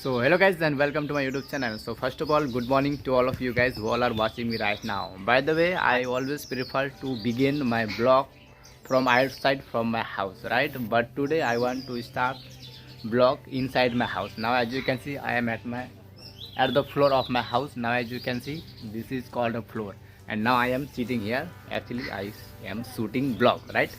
So hello guys and welcome to my YouTube channel. So first of all, good morning to all of you guys who all are watching me right now. By the way, I always prefer to begin my vlog from outside from my house, right? But today I want to start vlog inside my house. Now as you can see, I am at the floor of my house. Now as you can see, this is called a floor, and now I am sitting here. Actually I am shooting vlog, right?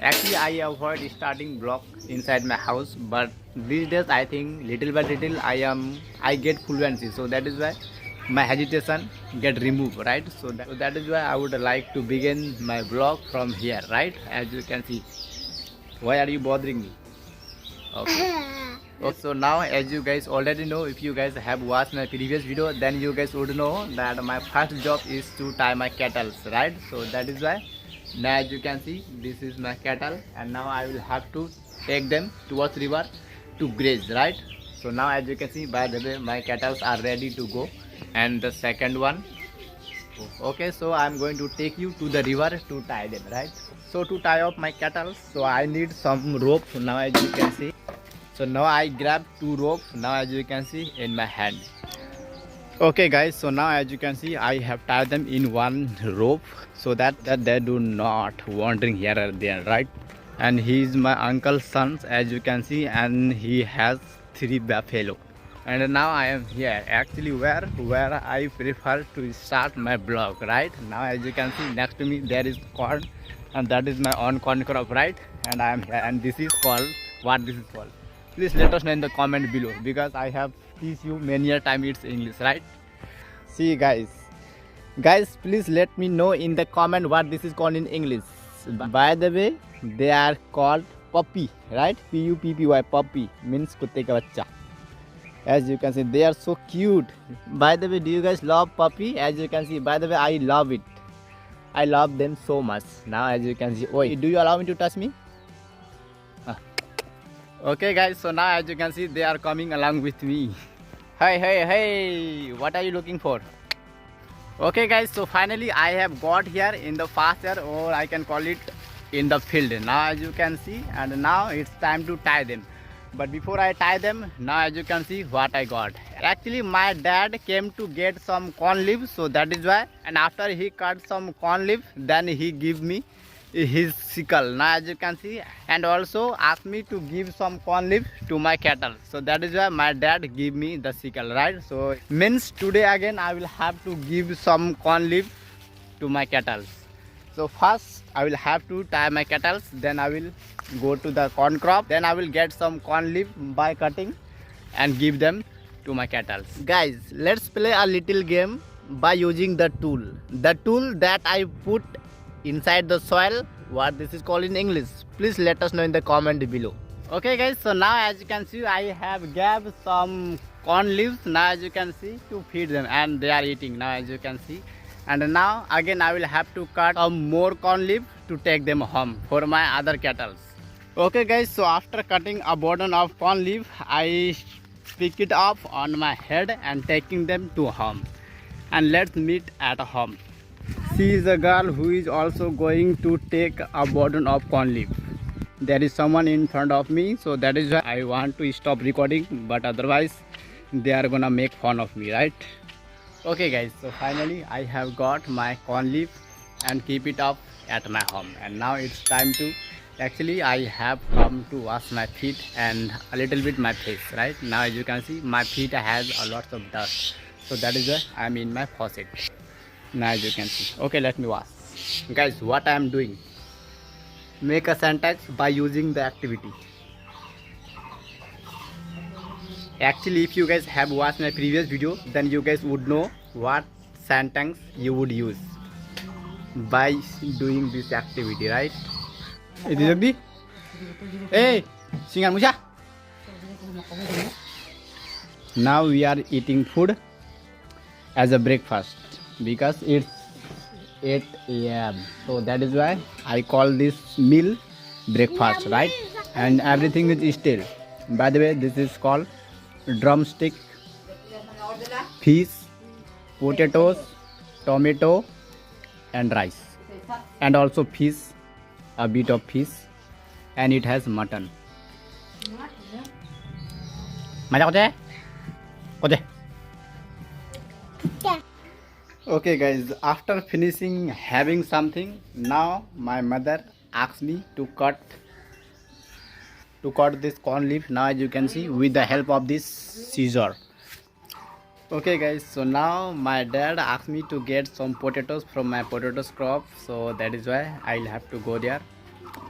Actually I avoid starting vlog inside my house, but these days I think little by little I get fluency, so that is why my hesitation get removed, right? So that is why I would like to begin my vlog from here, right? As you can see. Why are you bothering me? Okay. Okay, so now as you guys already know, if you guys have watched my previous video, then you guys would know that my first job is to tie my cattle, right? So that is why now as you can see, this is my cattle, and now I will have to take them towards river to graze, right? So now as you can see, by the way, my cattle are ready to go. And the second one, okay, so I'm going to take you to the river to tie them, right? So to tie up my cattle, so I need some rope. Now as you can see, so now I grab two ropes, now as you can see, in my hand. Okay guys, so now as you can see, I have tied them in one rope so that they do not wandering here or there, right? And he is my uncle's son, as you can see, and he has 3 buffalo. And now I am here, actually where I prefer to start my vlog, right? Now as you can see, next to me there is corn, and that is my own corn crop, right? And I am here, and this is called, what this is called, please let us know in the comment below, because I have teach you many a time it's English, right? See guys, please let me know in the comment what this is called in English. By the way, they are called puppy, right? Puppy, puppy means kutte ka bachcha. As you can see, they are so cute. By the way, do you guys love puppy? As you can see, by the way, I love it. I love them so much. Now as you can see, oi, do you allow me to touch me? Okay guys, so now as you can see, they are coming along with me. Hey, what are you looking for? Okay guys, so finally I have got here in the pasture, or I can call it in the field. Now as you can see, and now it's time to tie them. But before I tie them, now as you can see what I got. Actually my dad came to get some corn leaves, so that is why, and after he cut some corn leaf, then he give me his sickle. Now as you can see, and also asked me to give some corn leaf to my cattle, so that is why my dad give me the sickle, right? So means today again I will have to give some corn leaf to my cattle. So first I will have to tie my cattle, then I will go to the corn crop, then I will get some corn leaf by cutting and give them to my cattle. Guys, let's play a little game by using the tool that I put inside the soil. What this is called in English, please let us know in the comment below. Okay guys, so now as you can see, I have gathered some corn leaves, now as you can see, to feed them, and they are eating now as you can see. And now again I will have to cut some more corn leaf to take them home for my other cattle. Okay guys, so after cutting a burden of corn leaf, I pick it up on my head and taking them to home. And let's meet at home. She is a girl who is also going to take a burden of corn leaf. There is someone in front of me, so that is why I want to stop recording, but otherwise they are gonna make fun of me, right? Okay guys, so finally I have got my corn leaf and keep it up at my home. And now it's time to, actually I have come to wash my feet and a little bit my face, right? Now as you can see, my feet has a lot of dust, so that is why I am in my faucet. Now as you can see. Okay, let me wash. Guys, what I am doing, make a sentence by using the activity. Actually if you guys have watched my previous video, then you guys would know what sentence you would use by doing this activity, right? Hey, Singan Musha. Now we are eating food as a breakfast, because it's 8 AM, so that is why I call this meal breakfast, right? And everything is still. By the way, this is called drumstick, fish, potatoes, tomato and rice, and also fish, a bit of fish, and it has mutton. Okay. Okay guys, after finishing having something, now my mother asked me to cut this corn leaf. Now as you can see, with the help of this scissor. Okay guys, so now my dad asked me to get some potatoes from my potatoes crop, so that is why I'll have to go there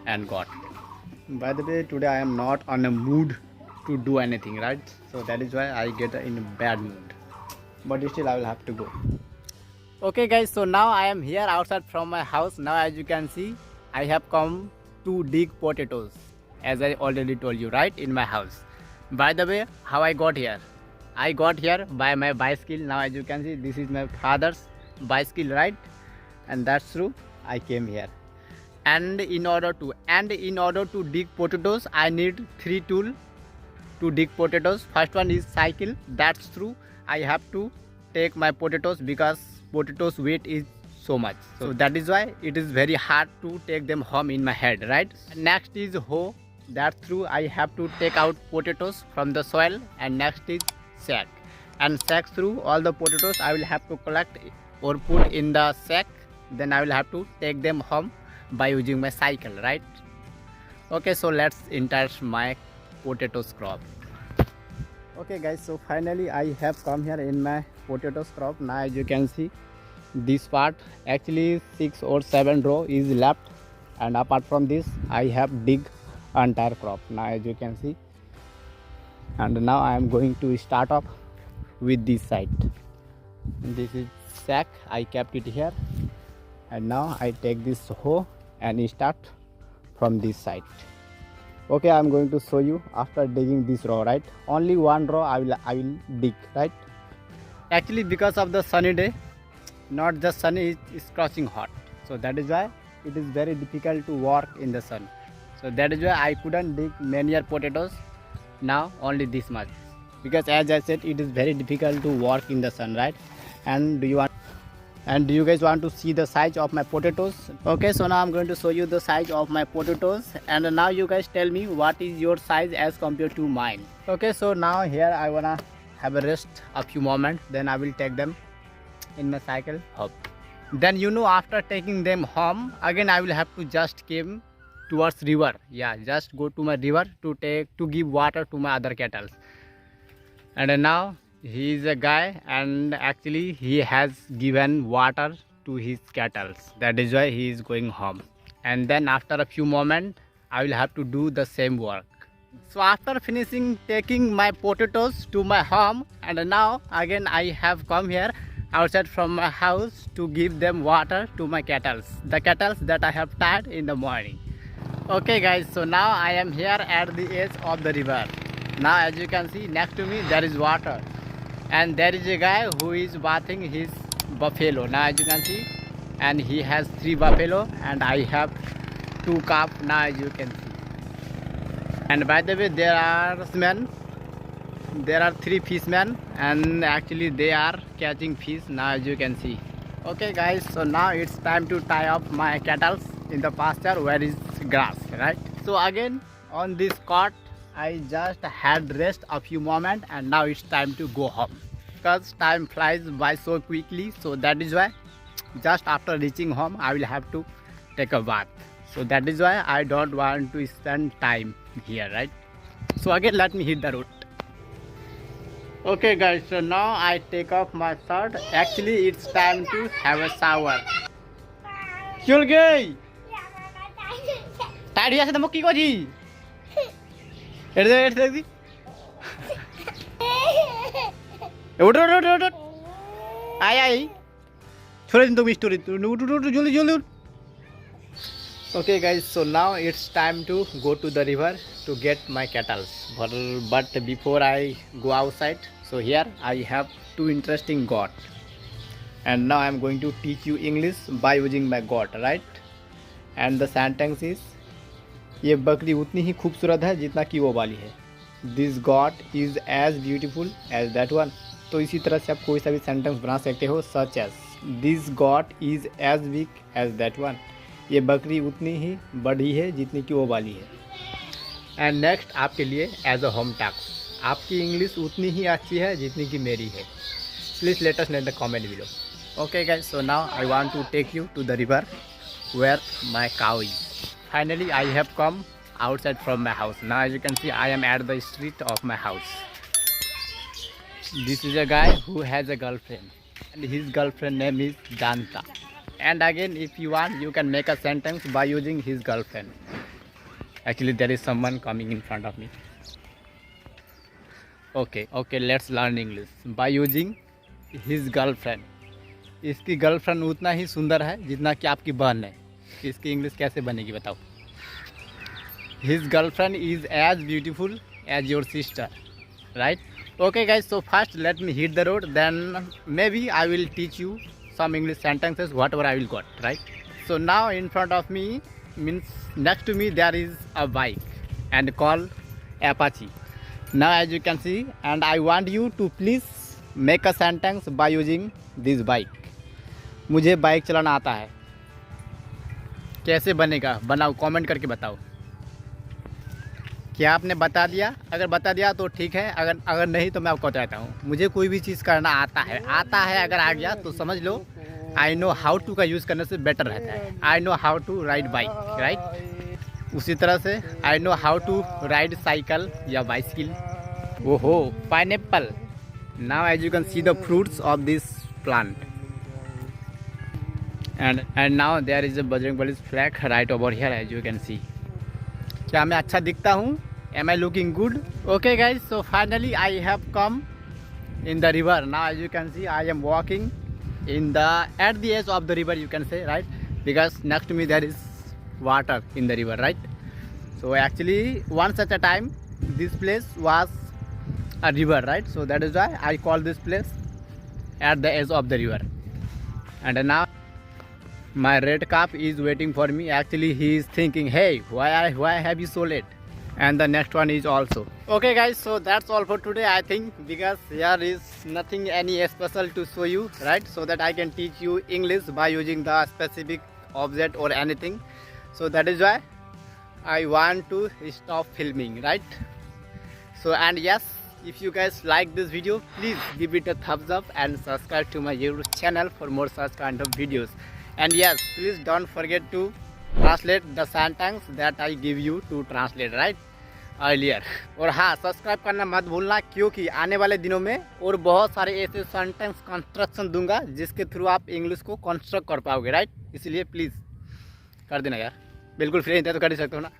and got. By the way, today I am not on a mood to do anything, right? So that is why I get in a bad mood, but still I will have to go. Okay guys, so now I am here outside from my house. Now as you can see, I have come to dig potatoes, as I already told you, right, in my house. By the way, how I got here? I got here by my bicycle. Now as you can see, this is my father's bicycle, right? And that's true, I came here. And in order to dig potatoes, I need 3 tools to dig potatoes. First one is cycle. That's true, I have to take my potatoes because potatoes weight is so much, so that is why it is very hard to take them home in my head, right? Next is hoe. That's true, I have to take out potatoes from the soil. And next is sack. And sack through all the potatoes I will have to collect or put in the sack. Then I will have to take them home by using my cycle, right? Okay, so let's enter my potatoes crop. Okay guys, so finally I have come here in my potatoes crop. Now as you can see, this part actually 6 or 7 row is left, and apart from this I have dig entire crop. Now as you can see, and now I am going to start off with this side. This is sack, I kept it here, and now I take this hoe and start from this side. Okay, I am going to show you after digging this row, right? Only one row I will dig, right? Actually, because of the sunny day, not just sunny, it's scorching hot, so that is why it is very difficult to work in the sun. So that is why I couldn't dig many potatoes. Now only this much, because as I said, it is very difficult to work in the sun, right? And do you guys want to see the size of my potatoes? Okay, so now I'm going to show you the size of my potatoes, and now you guys tell me what is your size as compared to mine. Okay, so now here I wanna have a rest a few moments, then I will take them in my cycle home. Then after taking them home, again I will have to just came towards river. Yeah, just go to my river to give water to my other cattle. And now he is a guy, and actually he has given water to his cattle. That is why he is going home. And then after a few moments, I will have to do the same work. So after finishing taking my potatoes to my home, and now again I have come here outside from my house to give them water to my cattle, the cattle that I have tied in the morning. Okay guys, so now I am here at the edge of the river. Now as you can see, next to me there is water, and there is a guy who is bathing his buffalo. Now as you can see, and he has 3 buffalo, and I have 2 calf. Now as you can see, and by the way, there are 3 fishermen, and actually they are catching fish. Now as you can see. Okay guys, so now it's time to tie up my cattle in the pasture where is grass, right? So again on this cot I just had rest a few moments, and now it's time to go home, because time flies by so quickly. So that is why just after reaching home I will have to take a bath. So that is why I don't want to spend time here, right? So again let me hit the road. Okay guys, so now I take off my shirt. Actually it's time to have a shower. Chul gay tired hoye to ki koji এটা দেখি ওঠ আয় আয় ছোড়ে দিন তুমি story জলদি জলদি। Okay guys, so now it's time to go to the river to get my cattle. But before I go outside, so here I have 2 interesting goat, and now I'm going to teach you English by using my goat, right? And the sentence is, ये बकरी उतनी ही खूबसूरत है जितना कि वो वाली है. This goat is as beautiful as that one. तो इसी तरह से आप कोई सा भी सेंटेंस बना सकते हो, such as this goat is as big as that one. ये बकरी उतनी ही बड़ी है जितनी कि वो वाली है. एंड नेक्स्ट आपके लिए एज अ होम टास्क, आपकी इंग्लिश उतनी ही अच्छी है जितनी कि मेरी है. Please let us know in the comment below. Okay guys, so now I want to take you to the river where my cow is. Finally I have come outside from my house. Now as you can see, I am at the street of my house. This is a guy who has a girlfriend and his girlfriend name is Janta. And again, if you want, you can make a sentence by using his girlfriend. Actually there is someone coming in front of me. Okay, let's learn English by using his girlfriend. इसकी girlfriend उतना ही सुंदर है जितना कि आपकी बहन है. इसकी इंग्लिश कैसे बनेगी बताओ. His girlfriend is as beautiful as your sister, right? Okay guys, so first let me hit the road, then maybe I will teach you some English sentences whatever I will got, right? So now in front of me, means next to me, there is a bike and called Apache. Now as you can see, and I want you to please make a sentence by using this bike. मुझे bike चलाना आता है. कैसे बनेगा बनाओ, comment करके बताओ. क्या आपने बता दिया? अगर बता दिया तो ठीक है, अगर नहीं तो मैं आपको बताता हूँ. मुझे कोई भी चीज़ करना आता है अगर आ गया तो समझ लो आई नो हाउ टू का यूज़ करने से बेटर रहता है. I know how to ride bike, right. उसी तरह से I know how to ride cycle या बाइसिकल. ओहो, pineapple. Now as you can see the fruits of this plant, and now there is a Bajrangbali's flag right over here as you can see. क्या मैं अच्छा दिखता हूँ? Am I looking good? Okay guys, so finally I have come in the river. Now as you can see, I am walking at the edge of the river, you can say, right? Because next to me there is water in the river, right? So actually once at a time this place was a river, right? So that is why I call this place at the edge of the river. And now my red calf is waiting for me. Actually he is thinking, hey, why have you so late? And the next one is also. Okay guys, so that's all for today I think, because here is nothing any special to show you, right? So that I can teach you English by using the specific object or anything. So that is why I want to stop filming, right? So and yes, if you guys like this video, please give it a thumbs up and subscribe to my YouTube channel for more such kind of videos. And yes, please don't forget to translate the sentence that I give you to translate, right? Earlier. और हाँ, subscribe करना मत भूलना, क्योंकि आने वाले दिनों में और बहुत सारे ऐसे सेंटेंस कंस्ट्रक्शन दूंगा जिसके थ्रू आप इंग्लिश को कंस्ट्रक्ट कर पाओगे, राइट? इसलिए प्लीज़ कर देना यार. बिल्कुल फ्री है तो कर ही सकते हो ना.